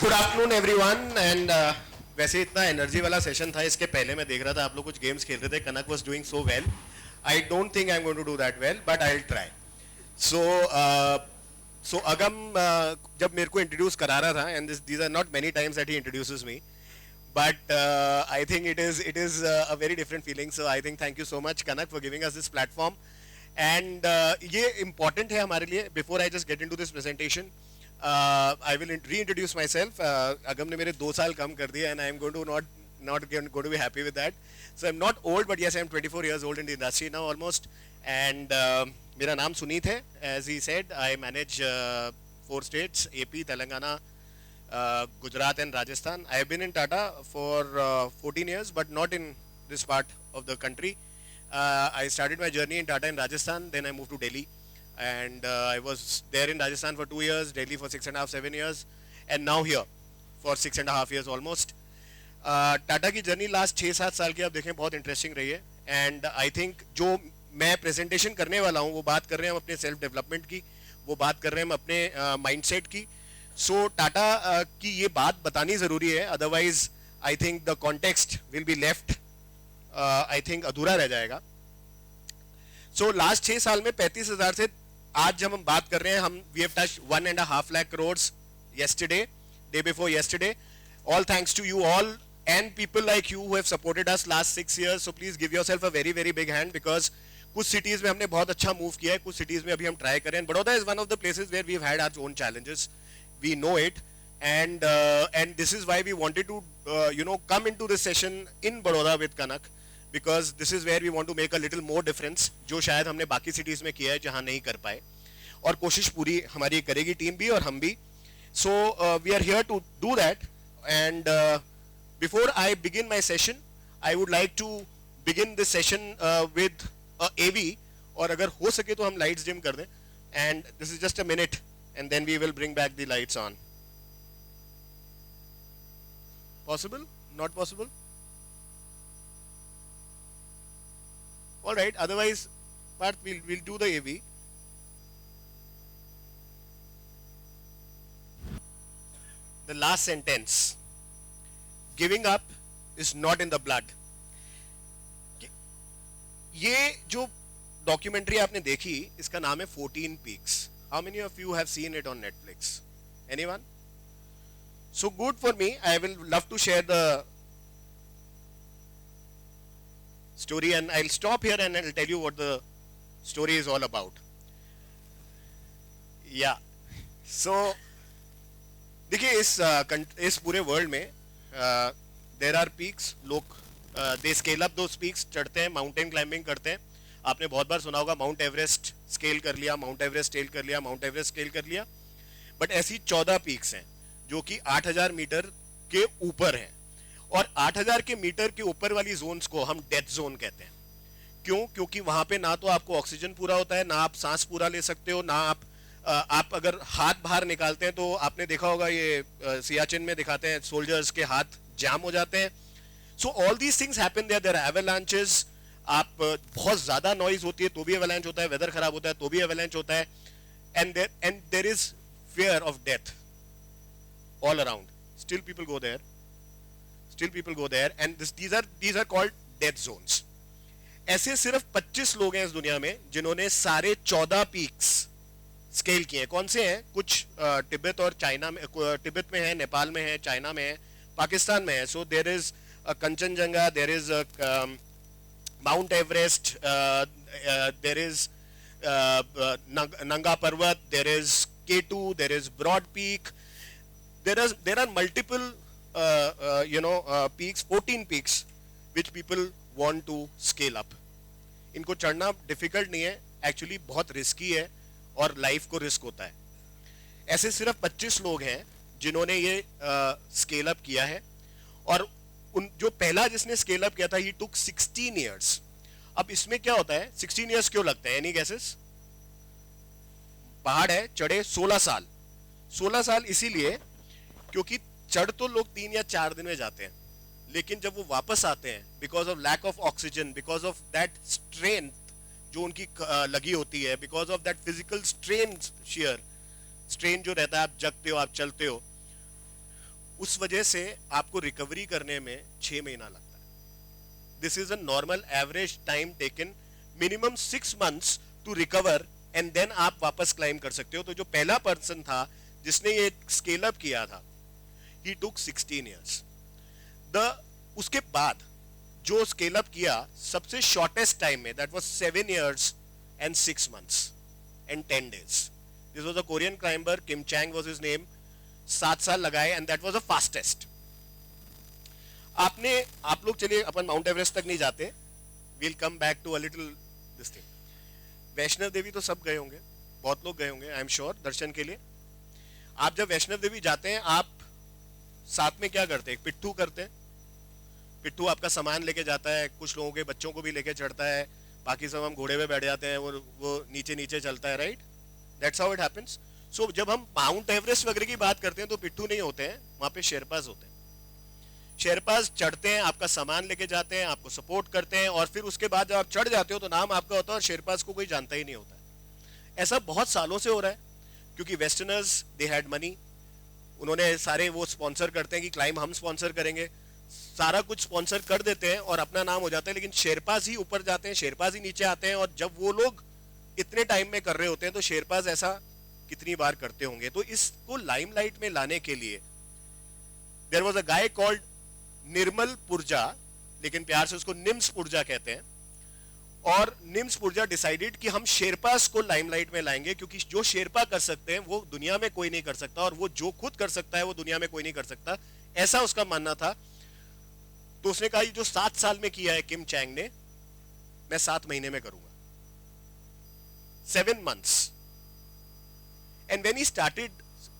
Good afternoon everyone and वैसे इतना energy वाला सेशन था, इसके पहले मैं देख रहा था आप लोग कुछ गेम्स खेल रहे थे. Kanak was doing so well. I don't think I am going to do that well, but I will try. So so Agam जब मेरे को इंट्रोड्यूस करा रहा था, and these are not many times that he introduces me, but I think it is a very different feeling. So I think thank you so much Kanak for giving us this platform. And ये important है हमारे लिए. Before I just get into this presentation, I will reintroduce myself. Agam ने मेरे 2 साल कम कर दिया, and I am going to not going to be happy with that. So I'm not old, but yes, I am 24 years old in the industry now almost. And मेरा नाम सुनीत है. As he said, I manage 4 states: AP, Telangana, Gujarat and Rajasthan. I have been in Tata for 14 years, but not in this part of the country. I started my journey in Tata in Rajasthan, then I moved to Delhi, and I was there in Rajasthan for 2 years, Delhi for 6.5, 7 years, and now here for 6.5 years almost. Tata की journey last 6-7 साल की आप देखें बहुत interesting रही है. And I think जो मैं प्रेजेंटेशन करने वाला हूँ वो बात कर रहे हैं हम अपने सेल्फ डेवलपमेंट की, वो बात कर रहे हैं हम अपने माइंडसेट की. सो टाटा की ये बात बतानी ज़रूरी है, otherwise I think the context will be left, I think अधूरा रह जाएगा. सो लास्ट 6 साल में 35,000 से आज जब हम बात कर रहे हैं, हम we have touched 1.5 lakh crores yesterday, day before yesterday. All thanks to you all and people like you who have supported us last 6 years. So please give yourself a very very big hand, because कुछ cities में हमने बहुत अच्छा move किया है, कुछ cities में अभी हम ट्राई करें. Baroda is one of the places where we've had our own challenges. We know it, and this is why we wanted to come into this session in Baroda with Kanak, because this is where we want to make a little more difference, जो शायद हमने बाकी cities में किया है जहाँ नहीं कर पाए, और कोशिश पूरी हमारी करेगी टीम भी और हम भी. So we are here to do that. And before I begin my session, I would like to begin this session with a AV, और अगर हो सके तो हम lights dim कर दें. And this is just a minute, and then we will bring back the lights on. Possible? Not possible? All right. Otherwise, but we'll do the AV. The last sentence: giving up is not in the blood. ये जो documentary आपने देखी, इसका नाम है 14 Peaks. How many of you have seen it on Netflix? Anyone? So good for me. I will love to share the story, and I'll stop here and I'll tell you what the story is all about. Yeah. So देखिए इस पूरे world में there are peaks. लोग they scale up those peaks, चढ़ते हैं, mountain climbing करते हैं. आपने बहुत बार सुना होगा माउंट एवरेस्ट स्केल कर लिया, माउंट एवरेस्ट स्केल कर लिया, माउंट एवरेस्ट स्केल कर लिया. बट ऐसी 14 पीक्स हैं जो कि 8,000 मीटर के ऊपर हैं, और 8,000 के मीटर के ऊपर वाली जोन्स को हम डेथ जोन कहते हैं. क्यों? क्योंकि वहाँ पे ना तो आपको ऑक्सीजन पूरा होता है, ना आप सांस पूरा ले सकते हो, ना आप अगर हाथ बाहर निकालते हैं तो आपने देखा होगा ये सियाचिन में दिखाते हैं सोल्जर्स के हाथ जाम हो जाते हैं. So all these things happen there. There are avalanches. आप बहुत ज़्यादा नॉइज होती है तो भी एवलांच होता है, वेदर खराब होता है तो भी एवलांच होता है. And there is fear of death all around. Still people go there, still people go there, and these are called death zones. ऐसे सिर्फ 25 लोग हैं इस दुनिया में जिन्होंने सारे 14 पीक्स स्केल किए हैं. कौन से हैं? कुछ तिब्बत और चाइना में, तिब्बत में है, नेपाल में है, चाइना में है, पाकिस्तान में है. So there is Kanchenjunga, there is Mount Everest, there is Nanga Parbat, there is K2, there is broad peak, there are multiple peaks, 14 peaks which people want to scale up. इनको चढ़ना डिफिकल्ट नहीं है, एक्चुअली बहुत रिस्की है और लाइफ को risk होता है. ऐसे सिर्फ 25 लोग हैं जिन्होंने ये स्केल अप किया है, और उन जो पहला जिसने स्केल अप किया था ही टुक 16 इयर्स. अब इसमें क्या होता है, 16 इयर्स क्यों लगता है? Any guesses? पहाड़ है, चढ़े 16 साल. 16 साल इसीलिए क्योंकि चढ़ तो लोग 3 या 4 दिन में जाते हैं, लेकिन जब वो वापस आते हैं, because of lack of oxygen, because of that strength जो उनकी लगी होती है, because of that physical strain, sheer strain जो रहता है, आप जगते हो, आप चलते हो, उस वजह से आपको रिकवरी करने में 6 महीना लगता है. This is a normal average time taken, minimum 6 months to recover, and then आप वापस क्लाइम कर सकते हो. तो जो पहला पर्सन था जिसने ये स्केल अप किया था, ही टुक 16 years. उसके बाद जो स्केल अप किया सबसे शॉर्टेस्ट टाइम में, that was 7 years and 6 months and 10 days. This was a Korean climber, Kim Chang was his name. 7 साल लगाए, and that was the fastest. आप लोग चलिए अपन माउंट एवरेस्ट तक नहीं जाते, we'll come back to a little this thing. Vaishno Devi तो सब गए होंगे, बहुत लोग गए होंगे आई एम श्योर दर्शन के लिए. आप जब वैष्णव देवी जाते हैं, आप साथ में क्या करते हैं? पिट्ठू करते हैं. पिट्ठू आपका सामान लेके जाता है, कुछ लोगों के बच्चों को भी लेके चढ़ता है, बाकी सब हम घोड़े पे बैठ जाते हैं, वो नीचे नीचे चलता है, right? That's how it happens. So जब हम माउंट एवरेस्ट वगैरह की बात करते हैं तो पिट्ठू नहीं होते हैं, वहां पे शेरपाज होते हैं. शेरपाज चढ़ते हैं, आपका सामान लेके जाते हैं, आपको सपोर्ट करते हैं, और फिर उसके बाद जब आप चढ़ जाते हो तो नाम आपका होता है और शेरपाज को कोई जानता ही नहीं होता है. ऐसा बहुत सालों से हो रहा है, क्योंकि वेस्टर्नर्स दे हैड मनी, उन्होंने सारे वो स्पॉन्सर करते हैं कि क्लाइम हम स्पॉन्सर करेंगे, सारा कुछ स्पॉन्सर कर देते हैं और अपना नाम हो जाता है. लेकिन शेरपाज ही ऊपर जाते हैं, शेरपाज ही नीचे आते हैं, और जब वो लोग इतने टाइम में कर रहे होते हैं तो शेरपाज ऐसा कितनी बार करते होंगे. तो इसको लाइमलाइट में लाने के लिए there was a guy called Nirmal Purja, लेकिन प्यार से उसको निम्स पुरजा कहते हैं. और निम्स पुरजा डिसाइडेड कि हम शेरपास को लाइमलाइट में लाएंगे, क्योंकि जो शेरपा कर सकते हैं वो दुनिया में कोई नहीं कर सकता, और वो जो खुद कर सकता है वो दुनिया में कोई नहीं कर सकता, ऐसा उसका मानना था. तो उसने कहा जो 7 साल में किया है किम चैंग ने, मैं 7 महीने में करूंगा. 7 months. And when he started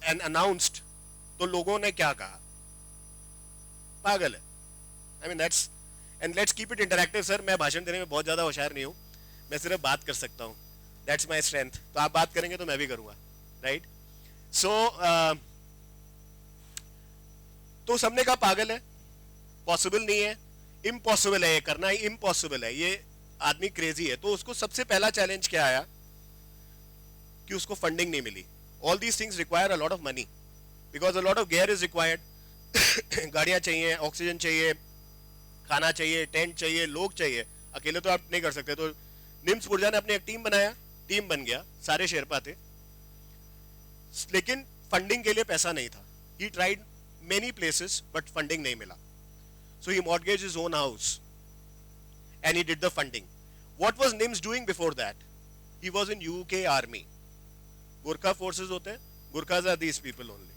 and announced, तो लोगों ने क्या कहा? पागल है. I mean that's, and let's keep it interactive sir. मैं भाषण देने में बहुत ज्यादा होशियार नहीं हूं, मैं सिर्फ बात कर सकता हूं. That's my strength. तो आप बात करेंगे तो मैं भी करूंगा, right? So तो सबने कहा पागल है, पॉसिबल नहीं है, इम्पॉसिबल है, ये करना ही इम्पॉसिबल है, ये आदमी क्रेजी है. तो उसको सबसे पहला चैलेंज क्या आया कि उसको फंडिंग नहीं मिली. All these things require a lot of money, because a lot of gear is required. गाड़ियां चाहिए, ऑक्सीजन चाहिए, खाना चाहिए, टेंट चाहिए, लोग चाहिए, अकेले तो आप नहीं कर सकते. तो निम्स पुरजा ने अपनी एक टीम बनाया, टीम बन गया, सारे शेरपा थे, लेकिन फंडिंग के लिए पैसा नहीं था. He tried many places but funding नहीं मिला. So he mortgaged his own house and he did the funding. What was NIMS doing before that? He was in UK army. Gurkha forces होते हैं, Gurkhas are these people only.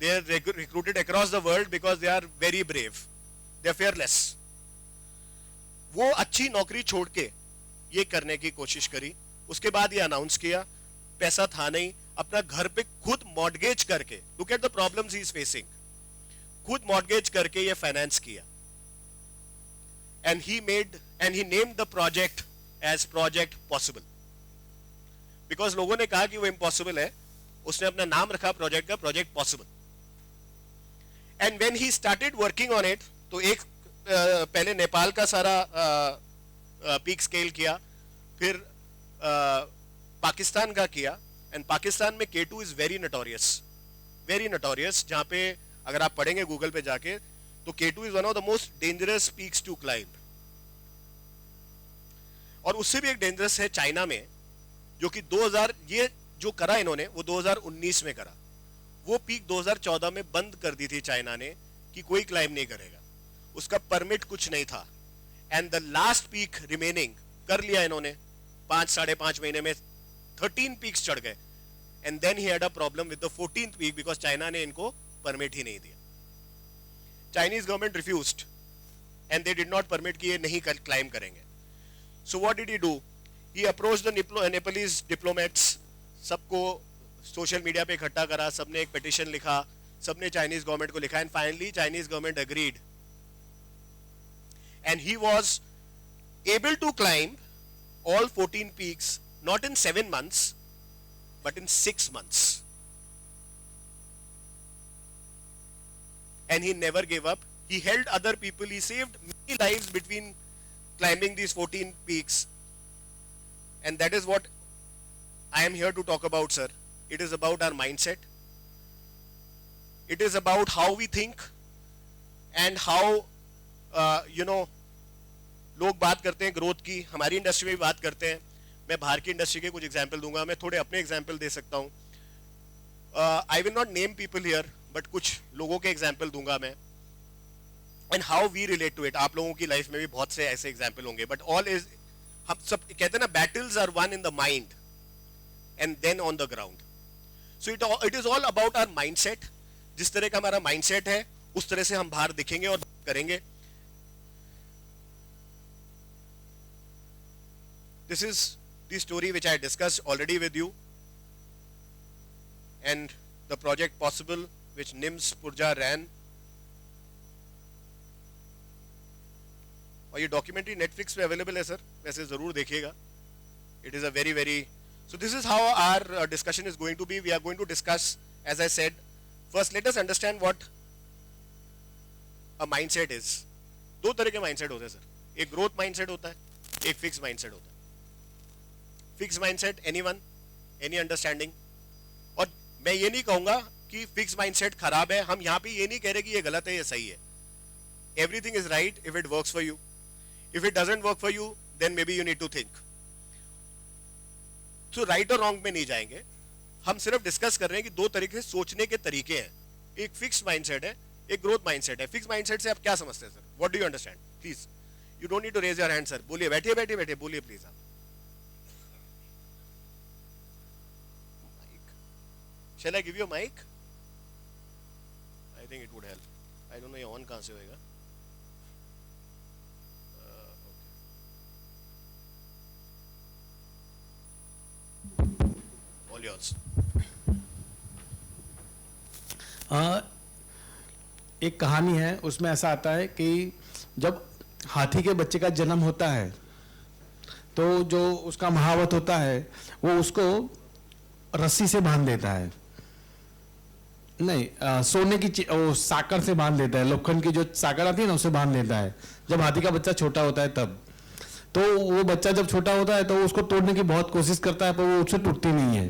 They are recruited across the world because they are very brave. They are fearless. वो अच्छी नौकरी छोड़ के ये करने की कोशिश करी. उसके बाद ये अनाउंस किया, पैसा था नहीं, अपना घर पे खुद मॉर्गेज करके, look at the problems he is facing, खुद मॉर्गेज करके ये फाइनेंस किया. And he named the project as Project Possible. Because लोगों ने कहा कि वो impossible है, उसने अपना नाम रखा प्रोजेक्ट का Project Possible. And when he started working on it, तो एक पहले नेपाल का सारा पीक स्केल किया, फिर पाकिस्तान का किया. एंड पाकिस्तान में K2 is very notorious, जहाँ पे अगर आप पढ़ेंगे गूगल पे जाके तो K2 is one of the most dangerous peaks to climb. और उससे भी एक डेंजरस है चाइना में, जो कि 2000, ये जो करा इन्होंने वो 2019 में करा. वो पीक 2014 में बंद कर दी थी चाइना ने कि कोई क्लाइम नहीं करेगा, उसका परमिट कुछ नहीं था. And the last peak remaining कर लिया इन्होंने, 5-5.5 महीने में 13 पीक्स चढ़ गए. And then he had a problem with the 14th peak because China ने इनको परमिट ही नहीं दिया. Chinese government refused and they did not permit कि ये नहीं क्लाइम करेंगे. So what did he do? He approached the Nepalese diplomats, सबको social media पे इकट्ठा करा, सबने एक पिटिशन लिखा, सबने चाइनीज गवर्नमेंट को लिखा, and finally Chinese government agreed and he was able to climb all 14 peaks not in 7 months but in 6 months. And he never gave up. He helped other people. He saved many lives between climbing these 14 peaks. And that is what I am here to talk about, sir. It is about our mindset. It is about how we think and how लोग बात करते हैं growth की, हमारी industry में भी बात करते हैं. मैं बाहर की इंडस्ट्री के कुछ एग्जाम्पल दूंगा, मैं थोड़े अपने एग्जाम्पल दे सकता हूँ. I will not name people here, but कुछ लोगों के एग्जाम्पल दूंगा मैं, and how we relate to it. आप लोगों की लाइफ में भी बहुत से ऐसे एग्जाम्पल होंगे, बट ऑल इज, हम सब कहते हैं ना, battles are won in the mind and then on the ground. So it is all about our mindset. जिस तरह का हमारा माइंडसेट है उस तरह से हम बाहर दिखेंगे और करेंगे. This is the story which I discussed already with you, and the project Possible which NIMS Purja ran. और ये डॉक्यूमेंट्री नेटफ्लिक्स पे अवेलेबल है सर, वैसे जरूर देखिएगा. It is a very very, so this is how our discussion is going to be. We are going to discuss, as I said, first let us understand what a mindset is. दो तरह के mindset होते हैं sir. एक growth mindset होता है, एक fix mindset होता है. Fix mindset, anyone, any understanding. और मैं ये नहीं कहूंगा कि फिक्स माइंडसेट खराब है. हम यहाँ पे ये नहीं कह रहे कि ये गलत है, ये सही है. Everything is right if it works for you. If it doesn't work for you, then maybe you need to think. So right और रॉन्ग में नहीं जाएंगे. हम सिर्फ डिस्कस कर रहे हैं कि दो तरीके से सोचने के तरीके हैं. एक फिक्स माइंडसेट है, एक ग्रोथ माइंडसेट है. फिक्स माइंडसेट से आप क्या समझते हैं sir? What do you understand? Please, you don't need to raise your hand sir. बोलिए, बैठिए बैठिए बैठिए, बोलिए प्लीज. आप Shall I give you a mic? I think it would help. I don't know ये on कहाँ से होएगा. Okay. All yours. एक कहानी है, उसमें ऐसा आता है कि जब हाथी के बच्चे का जन्म होता है तो जो उसका महावत होता है वो उसको रस्सी से बांध देता है. नहीं, सोने की वो साकर से बांध देता है. लोखंड की जो साकर आती है ना, उससे बांध देता है. जब हाथी का बच्चा छोटा होता है तब, तो वो बच्चा जब छोटा होता है तो वो उसको तोड़ने की बहुत कोशिश करता है, पर वो उससे टूटती नहीं है.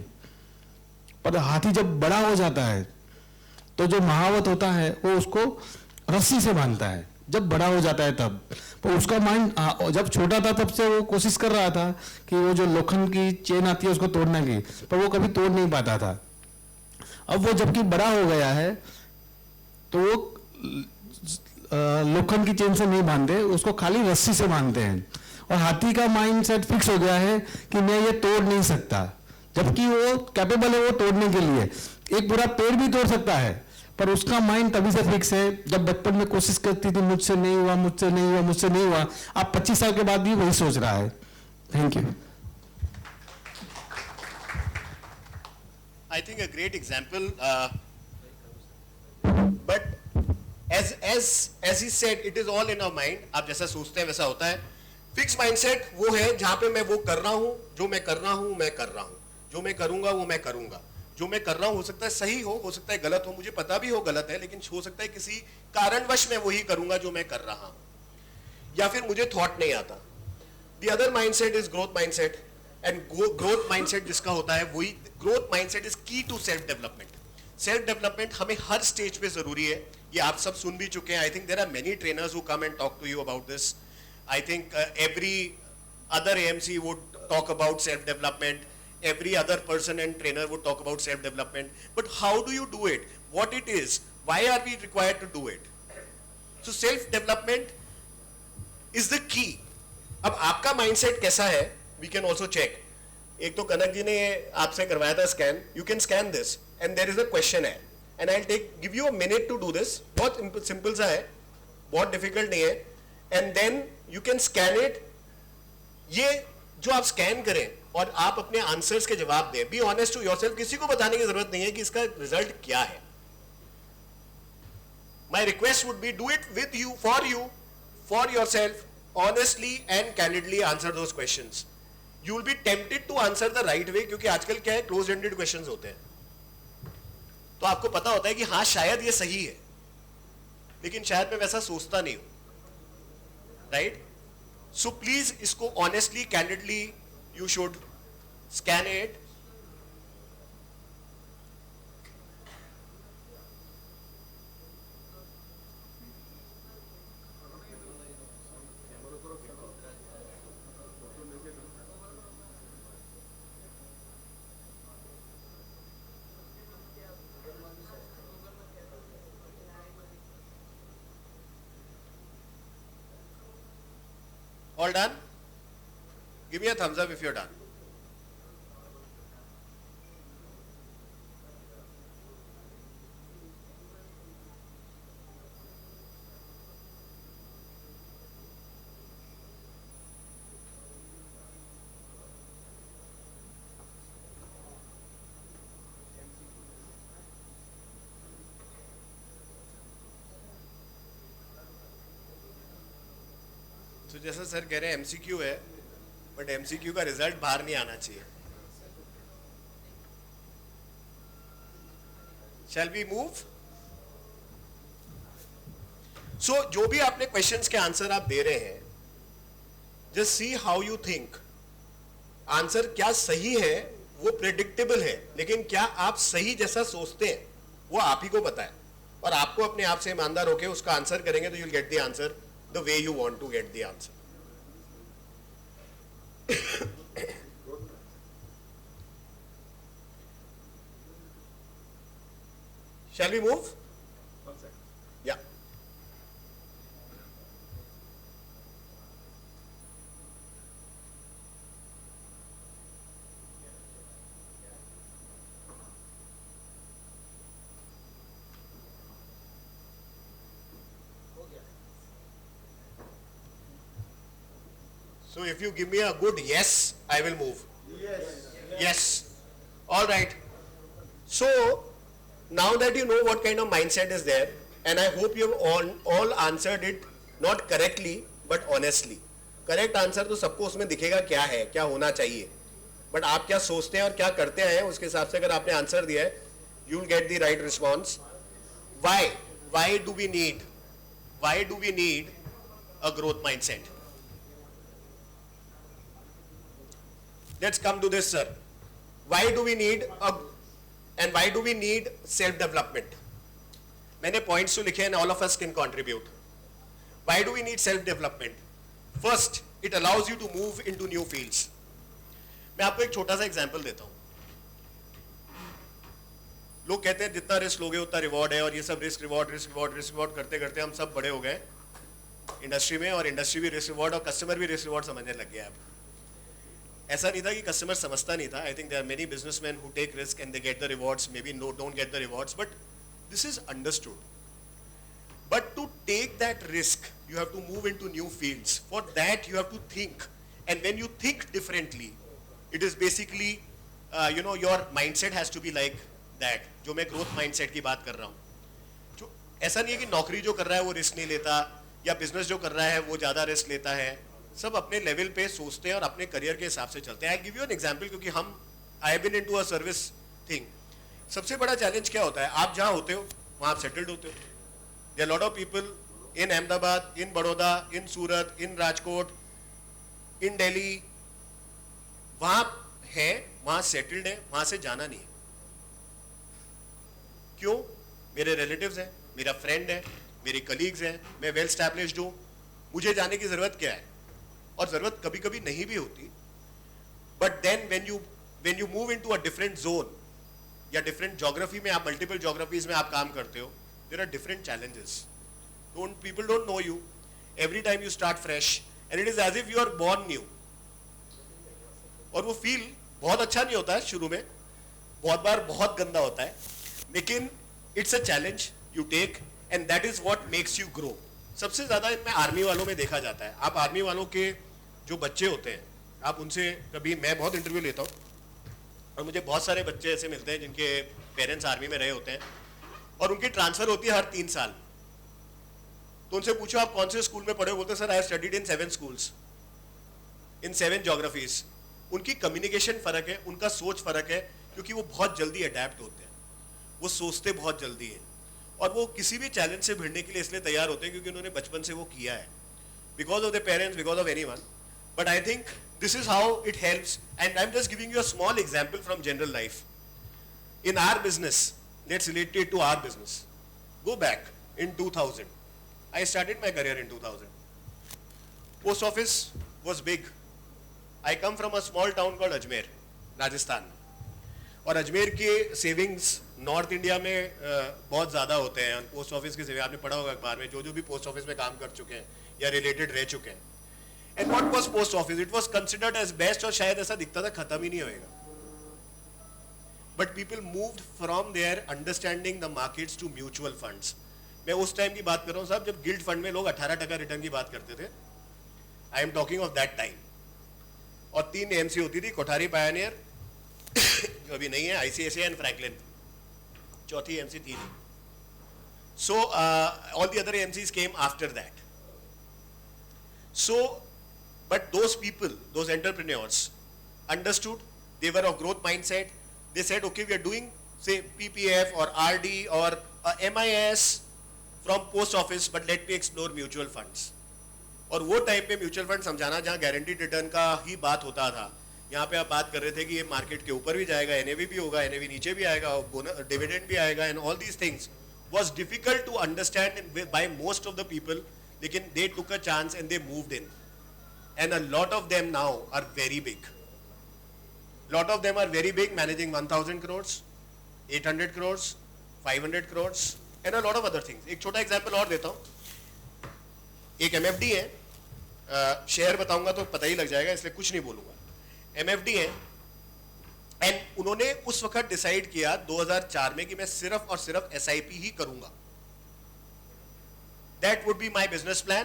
पर हाथी जब बड़ा हो जाता है तो जो महावत होता है वो उसको रस्सी से बांधता है. जब बड़ा हो जाता है तब, तो उसका माइंड जब छोटा था तब से वो कोशिश कर रहा था कि वो जो लोखंड की चेन आती है उसको तोड़ने की, पर वो कभी तोड़ नहीं पाता था. अब वो जबकि बड़ा हो गया है तो वो लोखंड की चेन से नहीं बांधते, उसको खाली रस्सी से बांधते हैं. और हाथी का माइंड सेट फिक्स हो गया है कि मैं ये तोड़ नहीं सकता, जबकि वो कैपेबल है वो तोड़ने के लिए. एक पूरा पेड़ भी तोड़ सकता है, पर उसका माइंड तभी से फिक्स है जब बचपन में कोशिश करती थी, मुझसे नहीं हुआ, मुझसे नहीं हुआ, मुझसे नहीं हुआ. अब 25 साल के बाद भी वही सोच रहा है. Thank you. I think a great example, but as he said, it is all in our mind. आप जैसा सोचते हैं वैसा होता है. फिक्स माइंडसेट वो है जहां पे मैं वो कर रहा हूं जो मैं कर रहा हूं, मैं कर रहा हूं, जो मैं करूंगा वो मैं करूंगा. जो मैं कर रहा हूं हो सकता है सही हो सकता है गलत हो, मुझे पता भी हो गलत है, लेकिन हो सकता है किसी कारणवश मैं वही करूंगा जो मैं कर रहा हूं, या फिर मुझे थॉट नहीं आता. The other mindset is growth mindset. And growth mindset जिसका होता है वही, growth mindset is key to self development. Self development हमें हर स्टेज पे जरूरी है. ये आप सब सुन भी चुके हैं. I think there are many trainers who come and talk to you about this. I think every other AMC would talk about self development. Every other person and trainer would talk about self development, but how do you do it? What it is? Why are we required to do it? So self development is the key. अब आपका mindset कैसा है? We can also check. एक तो कनक जी ने आपसे करवाया था scan. You can scan this and there is a questionnaire and I'll give you a minute to do this. बहुत सिंपल सा है, बहुत डिफिकल्ट नहीं है. And then you can scan it. ये जो आप स्कैन करें और आप अपने आंसर्स के जवाब दें. Be honest to yourself. किसी को बताने की जरूरत नहीं है कि इसका रिजल्ट क्या है. My request would be, do it with you, for yourself, honestly and candidly answer those questions. You will be tempted to answer the right way, क्योंकि आजकल क्या है, क्लोज एंडेड क्वेश्चंस होते हैं. तो आपको पता होता है कि हाँ शायद ये सही है, लेकिन शायद मैं वैसा सोचता नहीं हूं. राइट? सो प्लीज इसको honestly, candidly you should scan it. All done? Give me a thumbs up if you're done. तो जैसा सर कह रहे हैं एमसीक्यू है, बट एमसीक्यू का रिजल्ट बाहर नहीं आना चाहिए. Shall we move? So जो भी आपने क्वेश्चंस के आंसर आप दे रहे हैं, just see how you think. Answer क्या सही है वो प्रेडिक्टेबल है, लेकिन क्या आप सही जैसा सोचते हैं वो आप ही को पता है. और आपको अपने आप से ईमानदार होकर उसका आंसर करेंगे तो you will get the answer the way you want to get the answer. Shall we move? One second. Yeah. So if you give me a good yes, I will move. Yes. Yes. All right. So now that you know what kind of mindset is there, and I hope you have all answered it not correctly but honestly. Correct answer तो सबको उसमें दिखेगा क्या है, क्या होना चाहिए. But आप क्या सोचते हैं और क्या करते हैं उसके हिसाब से अगर आपने आंसर दिया है, you will get the right response. Why? Why do we need a growth mindset? Let's come to this, sir. Why do we need self development? मैंने points तो लिखे हैं, all of us can contribute. Why do we need self development? First, it allows you to move into new fields. मैं आपको एक छोटा सा example देता हूँ. लोग कहते हैं जितना रिस्क लोगे उतना रिवॉर्ड है, और ये सब रिस्क रिवॉर्ड करते करते हम सब बड़े हो गए इंडस्ट्री में, और इंडस्ट्री भी रिस्क रिवॉर्ड और कस्टमर भी रिस्क रिवॉर्ड समझने लग गया अब. ऐसा नहीं था कि कस्टमर समझता नहीं था. I think there are many businessmen who take risk and they get the rewards, maybe don't get the rewards, but this is understood. But to take that risk you have to move into new fields. For that you have to think, and when you think differently, it is basically your mindset has to be like that. जो मैं growth mindset की बात कर रहा हूँ, जो ऐसा नहीं है कि नौकरी जो कर रहा है वो रिस्क नहीं लेता, या बिजनेस जो कर रहा है वो ज़्यादा रिस्क लेता है. सब अपने लेवल पे सोचते हैं और अपने करियर के हिसाब से चलते हैं. I give you an example, क्योंकि I have been into a service thing. सबसे बड़ा चैलेंज क्या होता है, आप जहाँ होते हो वहाँ आप सेटल्ड होते हो. There are lot of people in Ahmedabad, in Baroda, in Surat, in Rajkot, in Delhi, वहाँ है, वहाँ सेटल्ड है, वहाँ से जाना नहीं है. क्यों? मेरे रिलेटिव्स हैं, मेरा फ्रेंड है, मेरे कलीग्स हैं, मैं वेल स्टैब्लिश्ड हूँ, मुझे जाने की ज़रूरत क्या है? और ज़रूरत कभी कभी नहीं भी होती. But then when you move into a different zone या different geography में, आप multiple geographies में आप काम करते हो, there are different challenges. People don't know you. Every time you start fresh, and it is as if you are born new. और वो फील बहुत अच्छा नहीं होता है शुरू में, बहुत बार बहुत गंदा होता है, लेकिन it's a challenge you take, and that is what makes you grow. सबसे ज़्यादा इनमें आर्मी वालों में देखा जाता है. आप आर्मी वालों के जो बच्चे होते हैं, आप उनसे कभी, मैं बहुत इंटरव्यू लेता हूँ और मुझे बहुत सारे बच्चे ऐसे मिलते हैं जिनके पेरेंट्स आर्मी में रहे होते हैं, और उनकी ट्रांसफ़र होती है हर 3 साल. तो उनसे पूछो आप कौन से स्कूल में पढ़े, बोलते sir I have studied in 7 schools in 7 geographies. उनकी कम्युनिकेशन फ़र्क है, उनका सोच फ़र्क है, क्योंकि वो बहुत जल्दी अडेप्ट होते हैं, वो सोचते बहुत जल्दी है, और वो किसी भी चैलेंज से भिड़ने के लिए इसलिए तैयार होते हैं क्योंकि उन्होंने बचपन से वो किया है, because of the parents, because of anyone. But I think this is how it helps, and I am just giving you a small example from general life. In our business, let's relate it to our business. Go back in 2000. I started my career in 2000. Post office was big. I come from a small town called Ajmer, Rajasthan. और अजमेर के savings north India में बहुत ज़्यादा होते हैं. Post office की saving आपने पढ़ा होगा अखबार में, जो भी पोस्ट ऑफिस में काम कर चुके हैं या रिलेटेड रह चुके हैं. And what was post office? It was considered as best और शायद ऐसा दिखता था खत्म ही नहीं होएगा. But people moved from their understanding the markets to mutual funds. मैं उस टाइम की बात कर रहा हूँ साहब जब गिल्ड फंड में लोग 18% रिटर्न की बात करते थे. I am talking of that time. और 3 एमसी होती थी, कोठारी पायनियर जो अभी नहीं है, आईसीआईसीआई एंड फ्रैंकलिन. चौथी एमसी थी नहीं. So all the other MCs came after that. So, but those people, those entrepreneurs, understood. They were of growth mindset. They said, okay, we are doing say PPF or RD or MIS from post office, but let me explore mutual funds. और वो time पे mutual fund समझाना जहाँ guaranteed return का ही बात होता था. यहाँ पे आप बात कर रहे थे कि ये मार्केट के ऊपर भी जाएगा, एनएवी भी होगा, एनएवी नीचे भी आएगा, डिविडेंड भी आएगा, and all these things was difficult to understand by most of the people. लेकिन they took a chance and they moved in, and a lot of them now are very big. Lot of them are very big, managing 1,000 crores, 800 crores, 500 crores, and a lot of other things. एक छोटा example और देता हूँ. एक MFD है, share बताऊंगा तो पता ही लग जाएगा इसलिए कुछ नहीं बोलूंगा. MFD है, एंड उन्होंने उस वक्त डिसाइड किया 2004 में कि मैं सिर्फ और सिर्फ SIP ही करूंगा. That would be my business plan,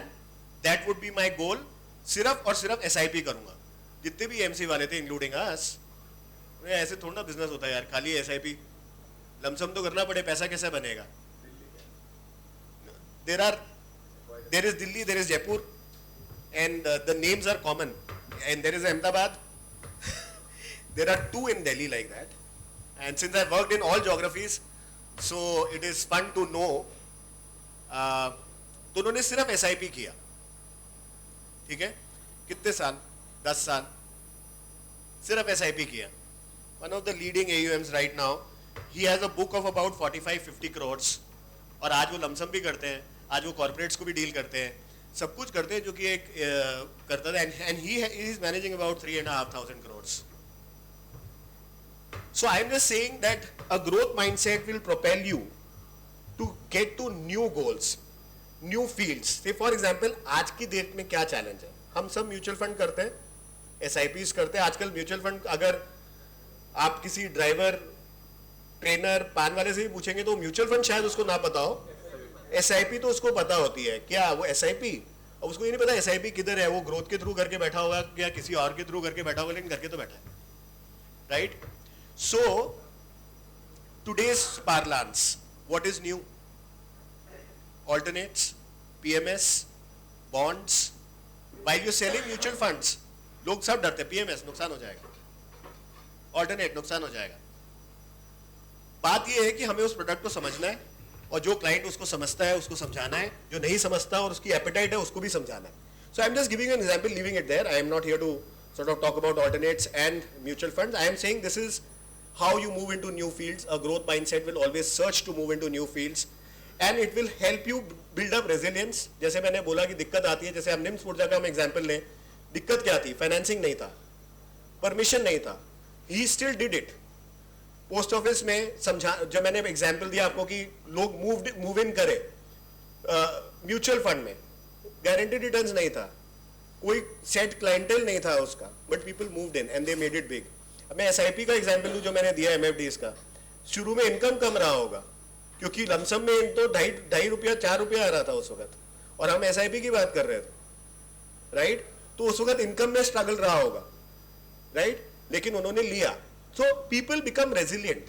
that would be my goal. सिर्फ और सिर्फ SIP करूंगा. जितने भी MC वाले थे इंक्लूडिंग अस, ऐसे थोड़ा ना बिजनेस होता है यार, खाली SIP. लमसम तो करना पड़े, पैसा कैसे बनेगा. There is Delhi, there is Jaipur, and the names are common, and there is Ahmedabad. There are 2 in Delhi like that, and since I've worked in all geographies, so it is fun to know. तो उन्होंने सिर्फ SIP किया. ठीक है, कितने साल? 10 साल सिर्फ SIP किया. One of the leading AUMs right now, he has a book of about 45-50 crores, और आज वो लमसम भी करते हैं, आज वो कॉर्पोरेट्स को भी डील करते हैं, सब कुछ करते हैं जो कि एक करता था, and he is managing about 3,500 crores. So I am just saying that a growth mindset will propel you to get to new goals, new fields. Say for example, आज की डेट में क्या चैलेंज है? हम सब म्यूचुअल फंड करते हैं, SIPs करते हैं. आजकल म्यूचुअल फंड अगर आप किसी ड्राइवर, ट्रेनर, पान वाले से भी पूछेंगे तो म्यूचुअल फंड शायद उसको ना पता हो. SIP तो उसको पता होती है. क्या वो SIP? अब उसको ये नहीं पता SIP किधर है. वो ग्रोथ के थ्रू करके बैठा होगा या किसी और के थ्रू करके बैठा होगा, लेकिन करके तो बैठा है. Right? So, today's parlance, what is new? Alternates, PMS, bonds. While you're selling mutual funds, लोग सब डरते हैं, PMS नुकसान हो जाएगा, alternate नुकसान हो जाएगा. बात यह है कि हमें उस प्रोडक्ट को समझना है, और जो क्लाइंट उसको समझता है उसको समझाना है, जो नहीं समझता और उसकी एपेटाइट है उसको भी समझाना है. So I'm just giving you an example, leaving it there. I am not here to sort of talk about alternates and mutual funds. I am saying this is how you move into new fields. A growth mindset will always search to move into new fields, and it will help you build up resilience. जैसे मैंने बोला कि दिक्कत आती है, जैसे हम निम्स ऊर्जा का हम एग्जाम्पल लें, दिक्कत क्या थी? फाइनेंसिंग नहीं था, परमिशन नहीं था, he still did it. Post office में समझा, जो मैंने एग्जाम्पल दिया आपको कि लोग मूव इन करे म्यूचुअल फंड में, गारंटीड रिटर्न्स नहीं था, कोई सेट क्लाइंटेल नहीं था उसका, but people moved in and they made it big. अब मैं SIP का एग्जाम्पल दूं जो मैंने दिया MFDs का. शुरू में इनकम कम रहा होगा क्योंकि लमसम में तो ढाई रुपया 4 रुपया आ रहा था उस वक्त, और हम SIP की बात कर रहे थे. राइट? तो उस वक्त इनकम में स्ट्रगल रहा होगा. राइट? लेकिन उन्होंने लिया. सो पीपल बिकम रेजिलियंट,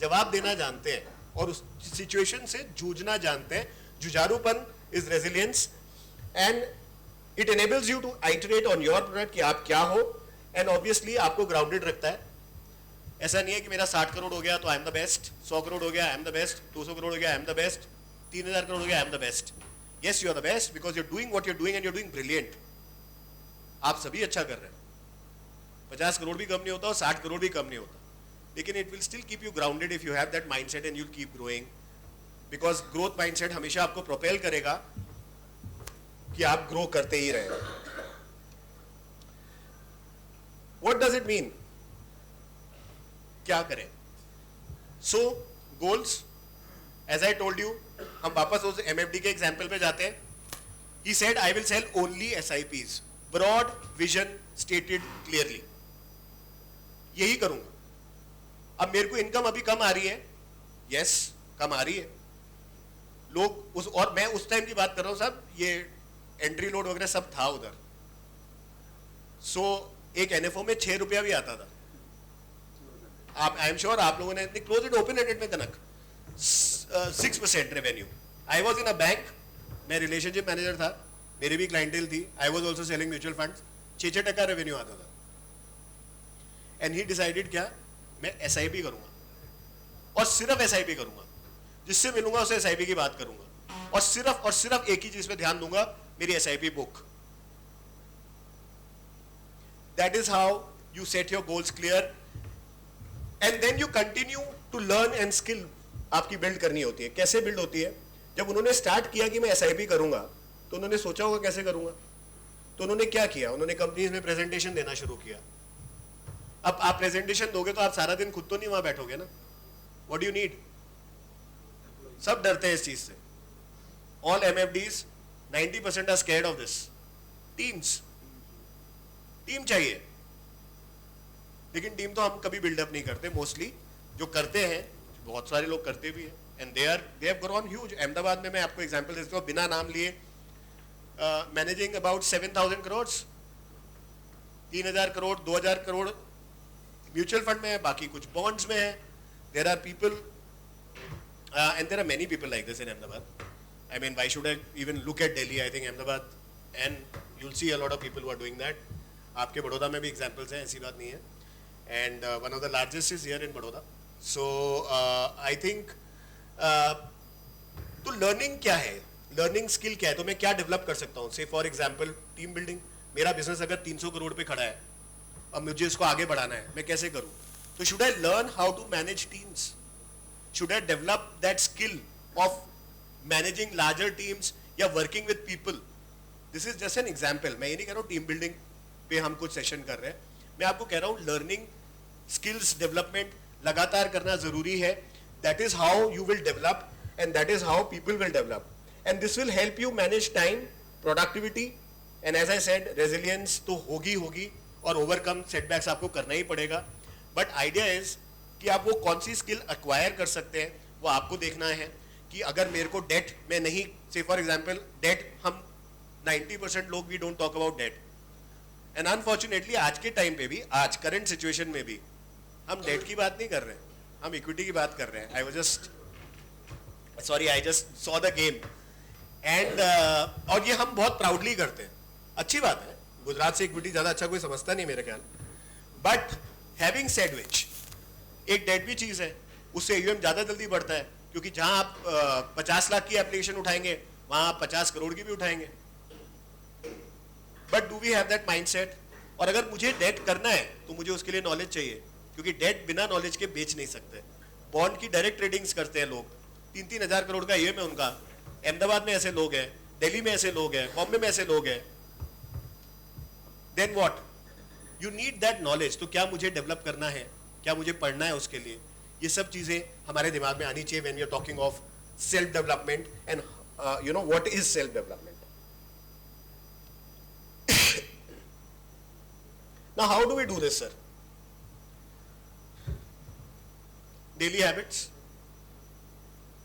जवाब देना जानते हैं और उस सिचुएशन से जूझना जानते हैं. जुझारूपन is resilience, and it enables you to iterate on your product कि आप क्या हो, एंड ऑब्वियसली आपको ग्राउंडेड रखता है. ऐसा नहीं है कि मेरा 60 करोड़ हो गया तो I am the best, 100 crore हो गया I am the best, 200 crore हो गया I am the best, 3000 crore हो गया I am the best. Yes, you are the best because you are doing what you are doing and you are doing brilliant. आप सभी अच्छा कर रहे हैं. 50 करोड़ भी कम नहीं होता और 60 करोड़ भी कम नहीं होता, लेकिन it will still keep you grounded if you have that mindset and you will keep growing, because growth mindset हमेशा आपको प्रोपेल करेगा कि आप ग्रो करते ही रहे. What does it mean? क्या करें? So goals, as I told you, हम वापस उस MFD के एग्जाम्पल पे जाते हैं. He said I will sell only SIPs. Broad vision stated clearly, यही करूंगा. अब मेरे को इनकम अभी कम आ रही है, यस कम आ रही है. लोग उस, और मैं उस टाइम की बात कर रहा हूं साहब, ये एंट्री लोड वगैरह सब था उधर. सो एक एनएफओ में 6 रुपया भी आता था. आप, आई एम श्योर आप लोगों ने क्लोज इट, ओपन एंडेड में कनक 6% revenue. I was in a bank, मैं रिलेशनशिप मैनेजर था, मेरी भी क्लाइंटेल थी. I was also selling mutual fund. 6% revenue आता था. एंड ही डिसाइडेड क्या, मैं एसआईपी करूंगा और सिर्फ एसआईपी करूंगा. जिससे मिलूंगा उसे एसआईपी की बात करूंगा और सिर्फ एक ही चीज पे ध्यान दूंगा, मेरी SIP book. That is how you set your goals clear and then you continue to learn and skill आपकी बिल्ड करनी होती है. कैसे बिल्ड होती है? जब उन्होंने स्टार्ट किया कि मैं एसआईपी करूंगा तो उन्होंने सोचा होगा कैसे करूंगा. तो उन्होंने क्या किया, उन्होंने कंपनीज में प्रेजेंटेशन देना शुरू किया. अब आप प्रेजेंटेशन दोगे तो आप सारा दिन खुद तो नहीं वहां बैठोगे ना. What do you need? सब डरते हैं इस चीज से. All MFDs 90% are scared of this. Team चाहिए, लेकिन टीम तो हम कभी बिल्डअप नहीं करते. मोस्टली जो करते हैं, बहुत सारे लोग करते भी हैं, and they have grown huge. Ahmedabad में मैं आपको एग्जांपल देता हूं, बिना नाम लिए, managing about 7,000 crore, 3,000 crore, 2,000 crore mutual fund में है, बाकी कुछ बॉन्ड्स में है. There are people and there are many people like this in Ahmedabad. I mean, why should I even look at Delhi? I think Ahmedabad and you will see a lot of people who are doing that. आपके बड़ौदा में भी examples हैं, ऐसी बात नहीं है. And one of the largest is here in Baroda. So I think, तो learning क्या है, लर्निंग स्किल क्या है, तो मैं क्या डेवलप कर सकता हूँ? से फॉर एग्जांपल टीम बिल्डिंग. मेरा बिजनेस अगर 300 करोड़ पे खड़ा है और मुझे इसको आगे बढ़ाना है, मैं कैसे करूँ? तो should I learn how to manage teams? Should I develop that skill of managing larger teams या working with people? This is just an example. मैं ये नहीं कह रहा हूँ टीम बिल्डिंग पे हम कुछ सेशन कर रहे हैं. मैं आपको कह रहा हूँ लर्निंग स्किल्स डेवलपमेंट लगातार करना जरूरी है. That is how you will develop and that is how people will develop. And this will help you manage time, productivity, and as I said, resilience तो होगी और ओवरकम सेटबैक्स आपको करना ही पड़ेगा. बट आइडिया इज कि आप वो कौन सी स्किल एक्वायर कर सकते हैं, वो आपको देखना है. कि अगर मेरे को डेट में नहीं, से फॉर एग्जांपल डेट, हम 90% लोग we don't talk about debt. And unfortunately आज के टाइम पे भी, आज करंट सिचुएशन में भी, हम डेट की बात नहीं कर रहे हैं, हम इक्विटी की बात कर रहे हैं. I just saw the game and और ये हम बहुत प्राउडली करते हैं. अच्छी बात है, गुजरात से इक्विटी ज्यादा अच्छा कोई समझता नहीं मेरे ख्याल. बट हैविंग सेड विच, एक डेट भी चीज है, उससे AUM ज्यादा जल्दी बढ़ता है. क्योंकि जहां आप 50 लाख की एप्लीकेशन उठाएंगे, वहां आप 50 करोड़ की भी उठाएंगे. But do we have that mindset? और अगर मुझे डेट करना है तो मुझे उसके लिए नॉलेज चाहिए, क्योंकि डेट बिना नॉलेज के बेच नहीं सकते. बॉन्ड की डायरेक्ट ट्रेडिंग्स करते हैं लोग, 3-3 हजार करोड़ का AUM है उनका. अहमदाबाद में ऐसे लोग हैं, दिल्ली में ऐसे लोग हैं, बॉम्बे में ऐसे लोग हैं. Then what? You need that knowledge. तो क्या मुझे डेवलप करना है, क्या मुझे पढ़ना है उसके लिए? ये सब चीजें हमारे दिमाग में आनी चाहिए when we are talking of self development. And you know what is self development? Now how do we do this, sir? Daily habits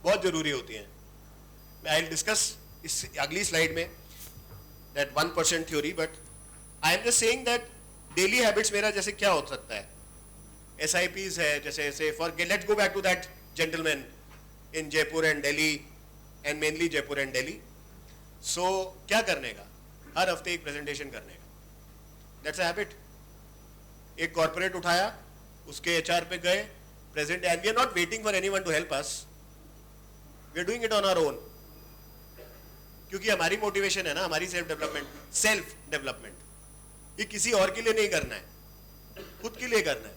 बहुत जरूरी होती हैं. I will discuss इस अगली स्लाइड में that 1% theory, but I am just saying that daily habits मेरा जैसे क्या हो सकता है? SIPs है, जैसे let's go back to that gentleman in Jaipur and Delhi, and mainly Jaipur and Delhi. So क्या करने का? हर हफ्ते एक प्रेजेंटेशन करने का. That's a habit. एक कॉर्पोरेट उठाया, उसके HR पे गए, present, and we are not waiting for anyone to help us, we are doing it on our own. क्योंकि हमारी मोटिवेशन है ना, हमारी सेल्फ डेवलपमेंट. ये किसी और के लिए नहीं करना है, खुद के लिए करना है.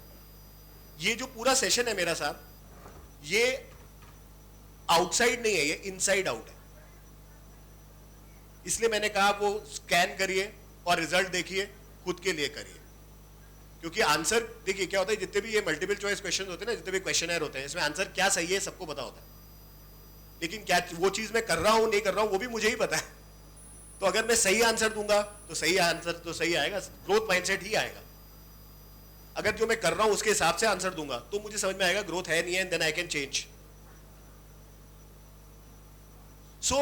ये जो पूरा सेशन है मेरा साहब, ये आउटसाइड नहीं है, ये इनसाइड आउट है. इसलिए मैंने कहा वो स्कैन करिए और रिजल्ट देखिए, खुद के लिए करिए. क्योंकि आंसर देखिए क्या होता है, जितने भी ये मल्टीपल चॉइस क्वेश्चन होते हैं ना, जितने भी क्वेश्चनर होते हैं, इसमें आंसर क्या सही है सबको पता होता है, लेकिन क्या वो चीज मैं कर रहा हूं नहीं कर रहा हूं वो भी मुझे ही पता है. तो अगर मैं सही आंसर दूंगा तो सही आंसर तो सही आएगा, ग्रोथ माइंडसेट ही आएगा। अगर जो मैं कर रहा हूं उसके हिसाब से आंसर दूंगा तो मुझे समझ में आएगा ग्रोथ है नहीं है, देन आई कैन चेंज। सो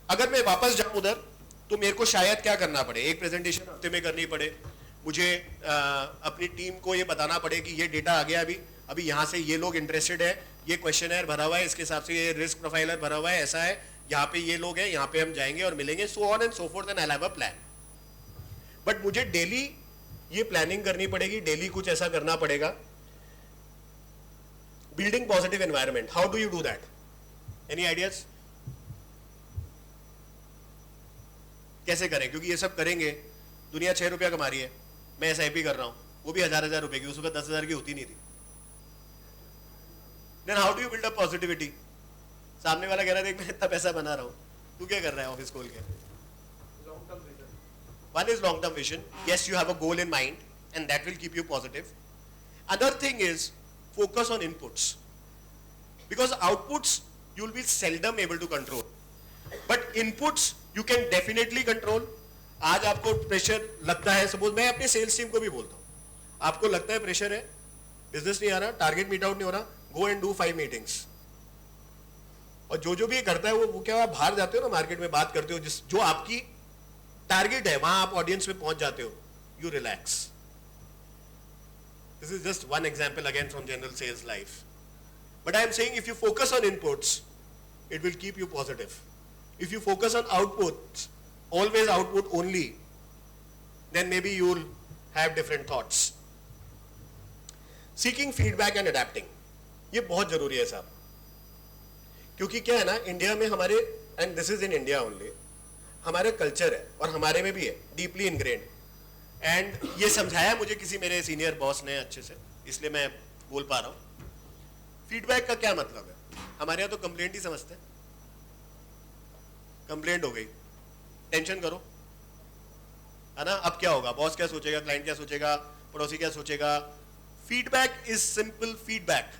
अगर मैं वापस जाऊं उधर तो मेरे को शायद क्या करना पड़े, एक प्रेजेंटेशन हफ्ते में करनी पड़े, मुझे अपनी टीम को ये बताना पड़े कि ये डेटा आ गया, अभी यहाँ से ये लोग इंटरेस्टेड है, ये क्वेश्चनर भरा हुआ है, इसके हिसाब से ये रिस्क प्रोफाइलर भरा हुआ है, ऐसा है, यहाँ पे ये लोग हैं, यहाँ पे हम जाएंगे और मिलेंगे, so on and so fourth, and I have a plan. But मुझे डेली ये प्लानिंग करनी पड़ेगी, डेली कुछ ऐसा करना पड़ेगा। Building positive environment, how do you do that? Any ideas? कैसे करें? क्योंकि ये सब करेंगे, दुनिया 6 रुपया कमा रही है, मैं SIP कर रहा हूं, वो भी 1000 रुपए की, उस वक्त 10,000 की होती नहीं थी। Then how do you build up positivity? सामने वाला कह रहा है देख मैं इतना पैसा बना रहा हूं, तू क्या कर रहा है ऑफिस खोल के? One is long term vision. Yes, you have a goal in mind and that will keep you positive. Another thing is focus on inputs, because outputs you will be seldom able to control, but inputs you can definitely control. आज आपको pressure लगता है, suppose मैं अपने sales team को भी बोलता हूँ, आपको लगता है प्रेशर है, बिजनेस नहीं आ रहा, टारगेट मीट आउट नहीं हो रहा, गो एंड डू 5 मीटिंग्स। और जो भी करता है वो क्या, आप बाहर जाते हो ना मार्केट में, बात करते हो, जो आपकी टारगेट है वहां आप ऑडियंस में पहुंच जाते हो, you relax. This is just one example again from general sales life, but I am saying if you focus on inputs it will keep you positive. If you focus on outputs, always output only, then maybe you'll have different thoughts. Seeking feedback and adapting, ये बहुत जरूरी है साहब, क्योंकि क्या है ना, India में हमारे, and this is in India only, हमारे कल्चर है और हमारे में भी है डीपली इनग्रेन्ड, एंड ये समझाया मुझे किसी मेरे सीनियर बॉस ने अच्छे से, इसलिए मैं बोल पा रहा हूं। फीडबैक का क्या मतलब है? हमारे यहाँ तो कंप्लेंट ही समझते हैं, कंप्लेंट हो गई, टेंशन करो, है ना, अब क्या होगा, बॉस क्या सोचेगा, क्लाइंट क्या सोचेगा, पड़ोसी क्या सोचेगा। फीडबैक इज सिंपल फीडबैक,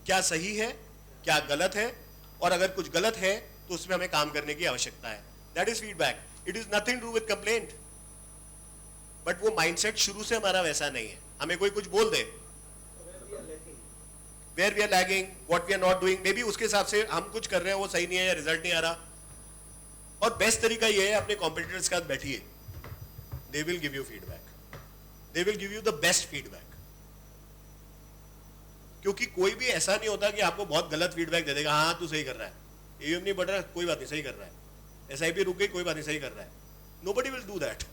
क्या सही है, क्या गलत है, और अगर कुछ गलत है तो उसमें हमें काम करने की आवश्यकता है, that is feedback. It is nothing to with complaint, but वो माइंडसेट शुरू से हमारा वैसा नहीं है। हमें कोई कुछ बोल दे, where we are lagging, what we are not doing, maybe उसके हिसाब से हम कुछ कर रहे हैं वो सही नहीं है या रिजल्ट नहीं आ रहा, और बेस्ट तरीका ये है अपने कॉम्पिटिटर्स के साथ बैठिए, they will give you feedback, they will give you the best feedback. क्योंकि कोई भी ऐसा नहीं होता कि आपको बहुत गलत फीडबैक दे देगा, हाँ तू सही कर रहा है, AUM नहीं बढ़ रहा, कोई बात नहीं सही कर रहा है, SIP रुक गई, कोई बात नहीं सही कर रहा है, nobody will do that.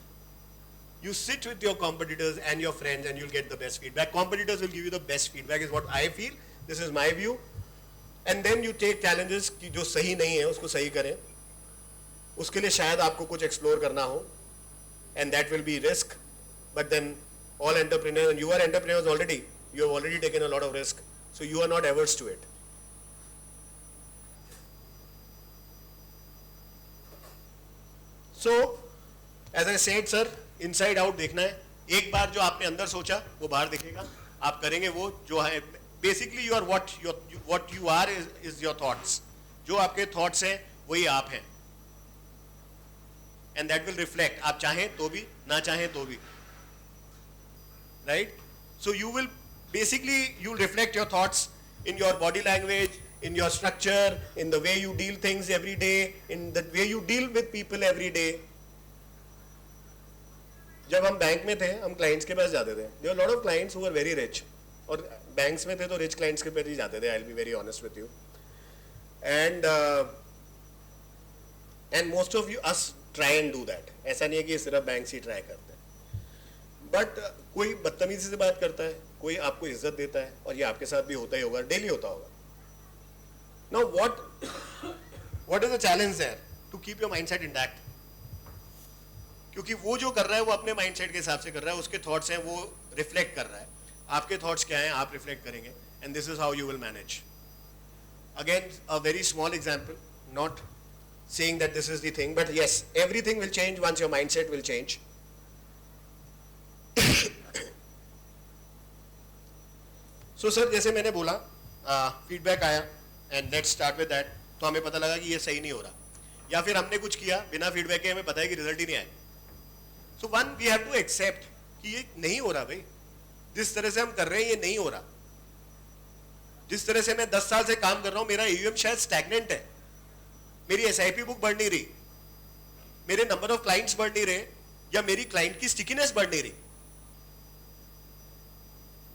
You sit with your competitors and your friends and you'll get the best feedback. Competitors will give you the best feedback is what I feel, this is my view, and then you take challenges कि जो सही नहीं है उसको सही करें, उसके लिए शायद आपको कुछ एक्सप्लोर करना हो, and that will be risk, but then all entrepreneurs, and you are entrepreneurs already, you have already taken a lot of risk, so you are not averse to it. So as I said sir, inside out देखना है, एक बार जो आपने अंदर सोचा वो बाहर दिखेगा, आप करेंगे वो जो है, basically you are what you are is your thoughts, जो आपके thoughts हैं वही आप हैं, and that will reflect, आप चाहें तो भी ना चाहें तो भी, right? So you will basically, you reflect your thoughts in your body language, in your structure, in the way you deal things every day, in the way you deal with people every day. जब हम bank में थे, हम clients के पास जाते थे, there were a lot of clients who were very rich, और banks में थे तो रिच क्लाइंट्स के पास ही जाते थे, I'll be very honest with you, and most of you us try and do that. ऐसा नहीं है कि सिर्फ बैंक्स ही ट्राई करते हैं, बट कोई बदतमीजी से बात करता है, कोई आपको इज्जत देता है, और ये आपके साथ भी होता ही होगा, डेली होता होगा. Now what is the challenge there? To keep your mindset intact. क्योंकि वो जो कर रहा है वो अपने माइंडसेट के हिसाब से कर रहा है, उसके थॉट्स हैं वो रिफ्लेक्ट कर रहा है, आपके थॉट्स क्या हैं आप रिफ्लेक्ट करेंगे, and this is how you will manage. Again a very small example, not saying that this is the thing, but yes, everything will change once your mindset will change. So sir, जैसे मैंने बोला feedback आया, and let's start with that. तो हमें पता लगा कि ये सही नहीं हो रहा, या फिर हमने कुछ किया बिना फीडबैक के, हमें पता है कि रिजल्ट ही नहीं आया. So one we have to accept कि ये नहीं हो रहा भाई, जिस तरह से हम कर रहे हैं ये नहीं हो रहा. जिस तरह से मैं 10 साल से काम कर रहा हूं, मेरा AUM शायद स्टैग्नेंट है, मेरी SIP बुक बढ़ नहीं रही, मेरे नंबर ऑफ क्लाइंट्स बढ़ नहीं रहे, या मेरी क्लाइंट की स्टिकीनेस बढ़ नहीं रही.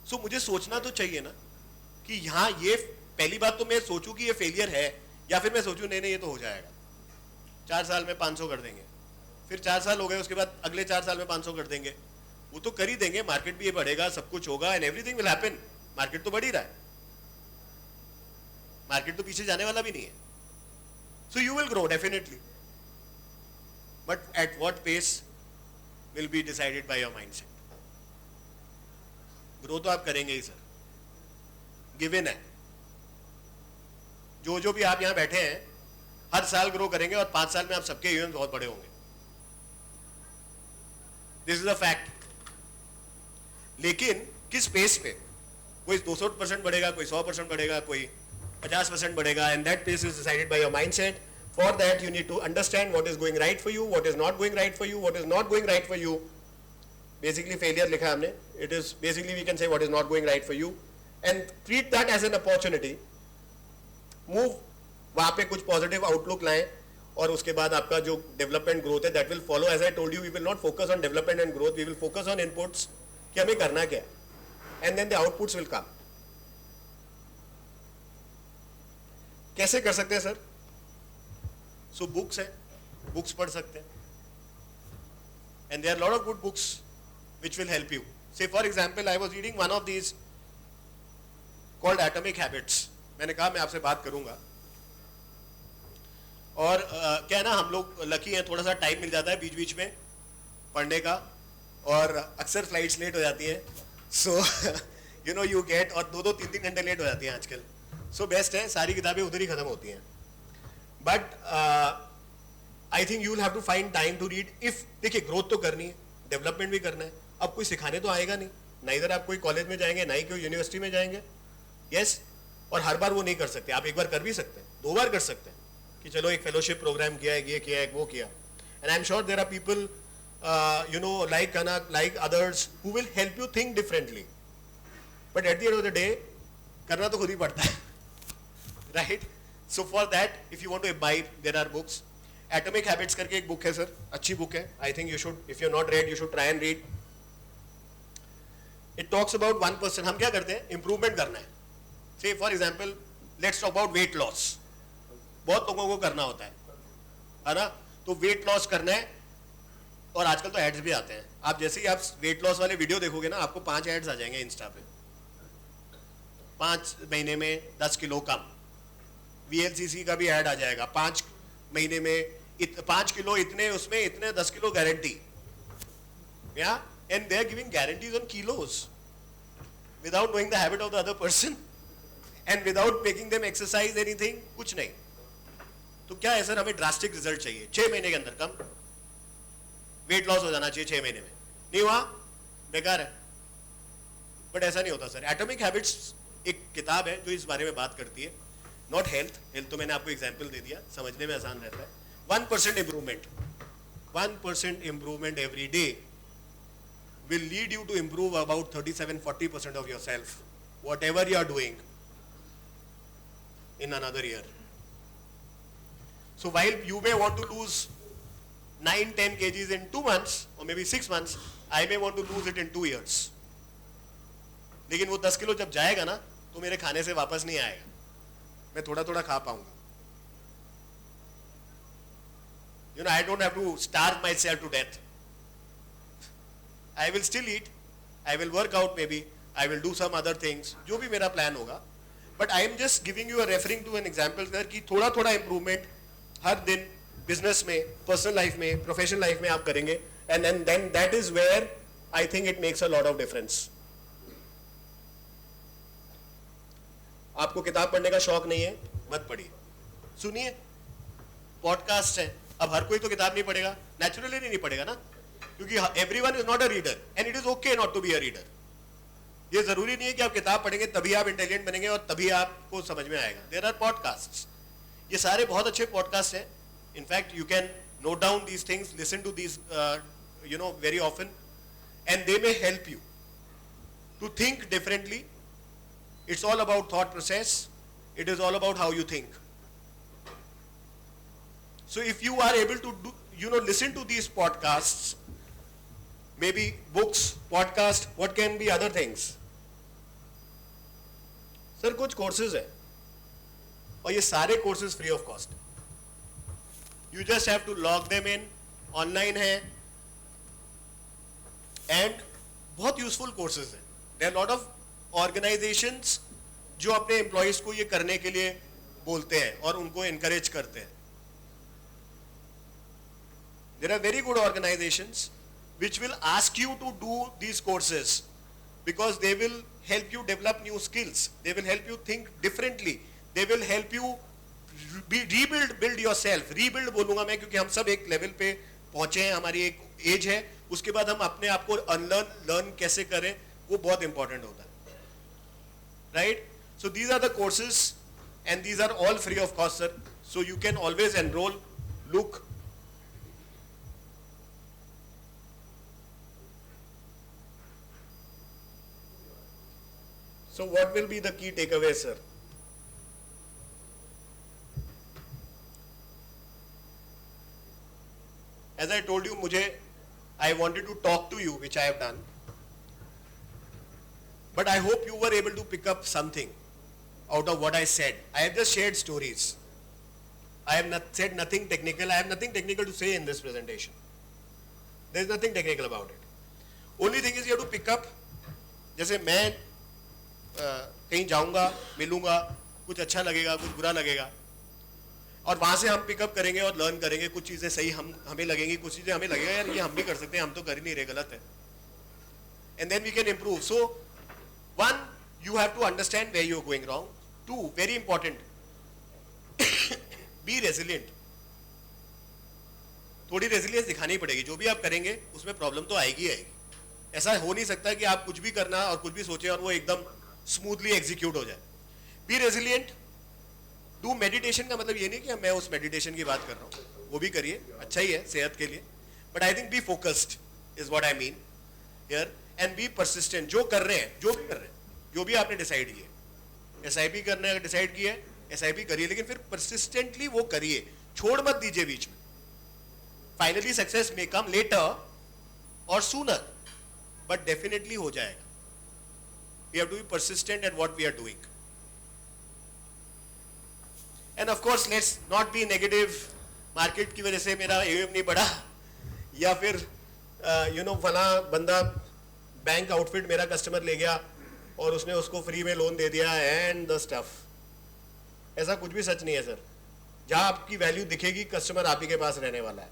सो मुझे सोचना तो चाहिए ना कि यहां ये, पहली बात तो मैं सोचूं कि ये फेलियर है, या फिर मैं सोचूं नहीं नहीं ये तो हो जाएगा, 4 साल में 500 कर देंगे, फिर 4 साल हो गए उसके बाद अगले 4 साल में 500 कर देंगे. वो तो कर ही देंगे, मार्केट भी ये बढ़ेगा, सब कुछ होगा and everything will happen. Market तो बढ़ ही रहा है, मार्केट तो पीछे जाने वाला भी नहीं है. So you will grow definitely, but at what pace will be decided by your mindset. Grow तो आप करेंगे ही सर, गिवन है. जो भी आप यहां बैठे हैं हर साल ग्रो करेंगे और 5 साल में आप सबके AUM बहुत बड़े होंगे. This is a fact. लेकिन किस पेस पे, कोई 200% बढ़ेगा, कोई 100% बढ़ेगा, कोई 50% बढ़ेगा, and that pace is decided by your mindset. For that you need to understand what is going right for you, what is not going right for you, what is not going right for you. Basically failure लिखा हमने, it is basically we can say what is not going right for you and treat that as an opportunity. Move, वहां पे कुछ positive outlook लाएं, और उसके बाद आपका जो डेवलपमेंट ग्रोथ है that will follow. As I told you, we will not focus on development and growth, we will focus on inputs कि हमें करना क्या है, and then the outputs will come. कैसे कर सकते हैं सर? सो बुक्स है, बुक्स पढ़ सकते हैं, and there are lot of good books which will help you. Say for example, I was reading one of these called Atomic Habits. मैंने कहा मैं आपसे बात करूंगा, और क्या है ना, हम लोग लकी हैं, थोड़ा सा टाइम मिल जाता है बीच बीच में पढ़ने का, और अक्सर फ्लाइट्स लेट हो जाती हैं. So you know you get, और 2-3 घंटे लेट हो जाती हैं आजकल. सो बेस्ट है, सारी किताबें उधर ही खत्म होती हैं. But I think you will have to find time to read. If देखिए, ग्रोथ तो करनी है, डेवलपमेंट भी करना है. अब कोई सिखाने तो आएगा नहीं, ना इधर आप कोई कॉलेज में जाएंगे, ना ही कोई यूनिवर्सिटी में जाएंगे. यस, और हर बार वो नहीं कर सकते. आप एक बार कर भी सकते हैं, 2 बार कर सकते हैं कि चलो एक फेलोशिप प्रोग्राम किया है, ये किया है, वो किया. And I am sure there are people you know like Kanak, like others, who will help you think differently. But at the end of the day करना तो खुद ही पड़ता है, right? So for that if you want to imbibe, there are books. Atomic habits करके एक book है sir, अच्छी बुक है. I think you should, if you not read, you should try and read. It talks about 1%. हम क्या करते हैं, improvement करना है. से for example, let's talk about weight loss. बहुत लोगों को करना होता है ना? तो वेट लॉस करना है, और आजकल तो एड्स भी आते हैं. आप जैसे ही आप वेट लॉस वाले वीडियो देखोगे ना, आपको 5 एड्स आ जाएंगे इंस्टा पे. 5 महीने में 10 किलो कम. VLCC का भी ऐड आ जाएगा, 5 महीने में 5 किलो इतने, उसमें इतने 10 किलो गारंटी. या and they are giving guarantees on kilos without knowing the habit of the other person and without making them exercise anything. कुछ नहीं. तो क्या है सर, हमें ड्रास्टिक रिजल्ट चाहिए, 6 महीने के अंदर कम वेट लॉस हो जाना चाहिए. 6 महीने में नहीं हुआ, बेकार है. बट ऐसा नहीं होता सर. एटॉमिक हैबिट्स एक किताब है जो इस बारे में बात करती है. नॉट हेल्थ, हेल्थ तो मैंने आपको एग्जाम्पल दे दिया, समझने में आसान रहता है. 1% improvement, 1% improvement every day will lead you to improve about 37-40% of yourself, whatever you are doing in another year. So while you may want to lose 9-10 kgs in 2 months or maybe 6 months, I may want to lose it in 2 years. लेकिन वो 10 kilo जब जाएगा ना, तो मेरे खाने से वापस नहीं आएगा, मैं थोड़ा थोड़ा खा पाऊंगा. You know, I don't have to starve myself to death. I will still eat, I will work out maybe, I will do some other things, जो भी मेरा प्लान होगा. But I am just giving you a referring to an example sir, कि थोड़ा थोड़ा improvement हर दिन business में, personal life में, प्रोफेशनल लाइफ में आप करेंगे, and then that is where I think it makes a lot of difference. आपको किताब पढ़ने का शौक नहीं है, मत पढ़िए, सुनिए, पॉडकास्ट है. अब हर कोई तो किताब नहीं पढ़ेगा, नेचुरली नहीं पढ़ेगा ना, क्योंकि everyone is not a reader and it is okay not to be a reader. ये जरूरी नहीं है कि आप किताब पढ़ेंगे तभी आप इंटेलिजेंट बनेंगे और तभी आपको समझ में आएगा. देयर आर पॉडकास्ट्स, ये सारे बहुत अच्छे पॉडकास्ट हैं. In fact, you can note down these things, listen to these, very often, and they may help you to think differently. It's all about thought process. It is all about how you think. So if you are able to listen to these podcasts, maybe books, podcast, what can be other things? Sir कुछ courses है और ये सारे courses free of cost. You just have to log them in, online है, and बहुत useful courses है. There are lot of organisations जो अपने एम्प्लॉयज को ये करने के लिए बोलते हैं और उनको एनकरेज करते हैं. There are very good organisations which will ask you to do these courses because they will help you develop new skills. They will help you think differently. They will help you build yourself. Rebuild बोलूँगा मैं क्योंकि हम सब एक level पे पहुँचे हैं, हमारी एक एज है, उसके बाद हम अपने आप को लर्न कैसे करें वो बहुत इंपॉर्टेंट होता है. Right? So these are the courses and these are all free of cost, sir. So you can always enroll, look. So what will be the key takeaway, sir? As I told you, I wanted to talk to you, which I have done. But I hope you were able to pick up something out of what I said. I have just shared stories. I have said nothing technical. I have nothing technical to say in this presentation. There is nothing technical about it. Only thing is you have to pick up. जैसे मैं कहीं जाऊंगा, मिलूंगा, कुछ अच्छा लगेगा, कुछ बुरा लगेगा, और वहां से हम पिकअप करेंगे और लर्न करेंगे. कुछ चीजें सही हमें लगेंगी, कुछ चीजें हमें लगेगा यार ये हम भी कर सकते हैं, हम तो कर ही नहीं रहे, गलत है. And then we can improve. So one, you have to understand where you are going wrong. Two, very important, be resilient. थोड़ी रेजिलियंस दिखानी पड़ेगी. जो भी आप करेंगे उसमें प्रॉब्लम तो आएगी आएगी. ऐसा हो नहीं सकता कि आप कुछ भी करना और कुछ भी सोचे और वो एकदम स्मूथली एग्जीक्यूट हो जाए. B resilient. डू मेडिटेशन का मतलब ये नहीं कि मैं उस मेडिटेशन की बात कर रहा हूँ, वो भी करिए, अच्छा ही है सेहत के लिए, but I think be focused is what I mean here. And be persistent. जो कर रहे हैं, जो भी कर रहे हैं, जो भी आपने डिसाइड किया, एसआईपी करने का डिसाइड किया है, एसआईपी करिए, लेकिन फिर परसिस्टेंटली वो करिए, छोड़ मत दीजिए बीच में. फाइनली सक्सेस मे कम लेटर और सूनर, बट डेफिनेटली हो जाएगा. We have to be persistent at what we are doing. And of course, let's not be negative. Market की वजह से मेरा AUM नहीं बढ़ा, या फिर फला बंदा बैंक आउटफिट मेरा कस्टमर ले गया और उसने उसको फ्री में लोन दे दिया एंड द स्टफ. ऐसा कुछ भी सच नहीं है सर. जहाँ आपकी वैल्यू दिखेगी, कस्टमर आप ही के पास रहने वाला है.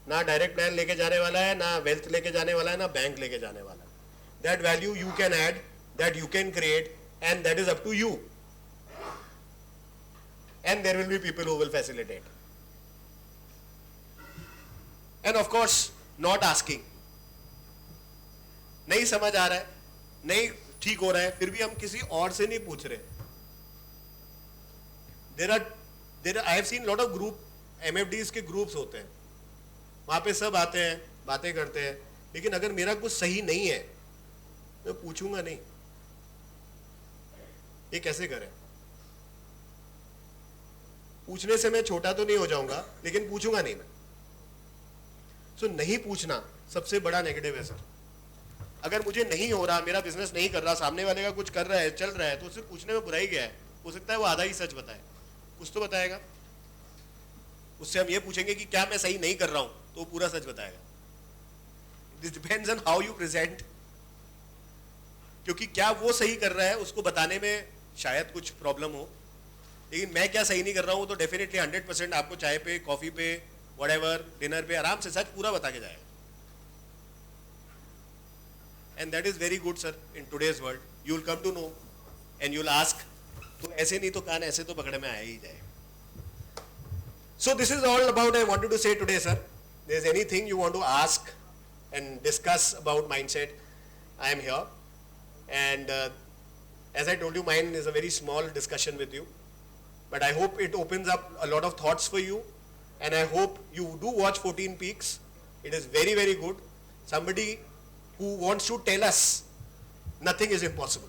ना डायरेक्ट प्लान लेके जाने वाला है, ना वेल्थ लेके जाने वाला है, ना बैंक लेके जाने वाला है. That value you can add, that you can create, and that is up to you, and there will be people who will facilitate. And of course, not asking. नहीं समझ आ रहा है, नहीं ठीक हो रहा है, फिर भी हम किसी और से नहीं पूछ रहे. I have seen lot of group MFDs के ग्रुप्स होते हैं, वहां पे सब आते हैं, बातें करते हैं, लेकिन अगर मेरा कुछ सही नहीं है मैं पूछूंगा नहीं ये कैसे करें. पूछने से मैं छोटा तो नहीं हो जाऊंगा, लेकिन पूछूंगा नहीं मैं. सो नहीं पूछना सबसे बड़ा नेगेटिव है सर. अगर मुझे नहीं हो रहा, मेरा बिजनेस नहीं कर रहा, सामने वाले का कुछ कर रहा है, चल रहा है, तो उससे पूछने में बुराई क्या है. हो सकता है वो आधा ही सच बताए, कुछ तो बताएगा. उससे हम ये पूछेंगे कि क्या मैं सही नहीं कर रहा हूं, तो वो पूरा सच बताएगा. This depends on how you present. क्योंकि क्या वो सही कर रहा है उसको बताने में शायद कुछ प्रॉब्लम हो, लेकिन मैं क्या सही नहीं कर रहा हूँ तो डेफिनेटली 100% आपको चाय पे, कॉफी पे, व्हाटएवर, डिनर पे आराम से सच पूरा बता के जाएगा. And that is very good sir. In today's world you will come to know and you will ask. तो ऐसे नहीं तो कान ऐसे तो पकड़े में आया ही जाए. So this is all about I wanted to say today sir. There is anything you want to ask and discuss about mindset, I am here. And as I told you, mine is a very small discussion with you, but I hope it opens up a lot of thoughts for you, and I hope you do watch 14 Peaks. It is very, very good. Somebody who wants to tell us nothing is impossible.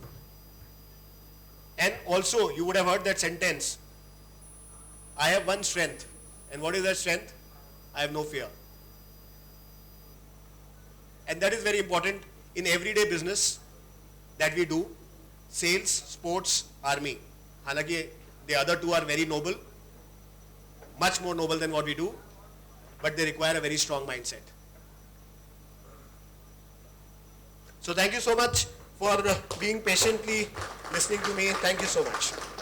And also, you would have heard that sentence, I have one strength. And what is that strength? I have no fear. And that is very important in everyday business that we do. Sales, sports, army. Halaki, the other two are very noble, much more noble than what we do, but they require a very strong mindset. So thank you so much for being patiently listening to me. Thank you so much.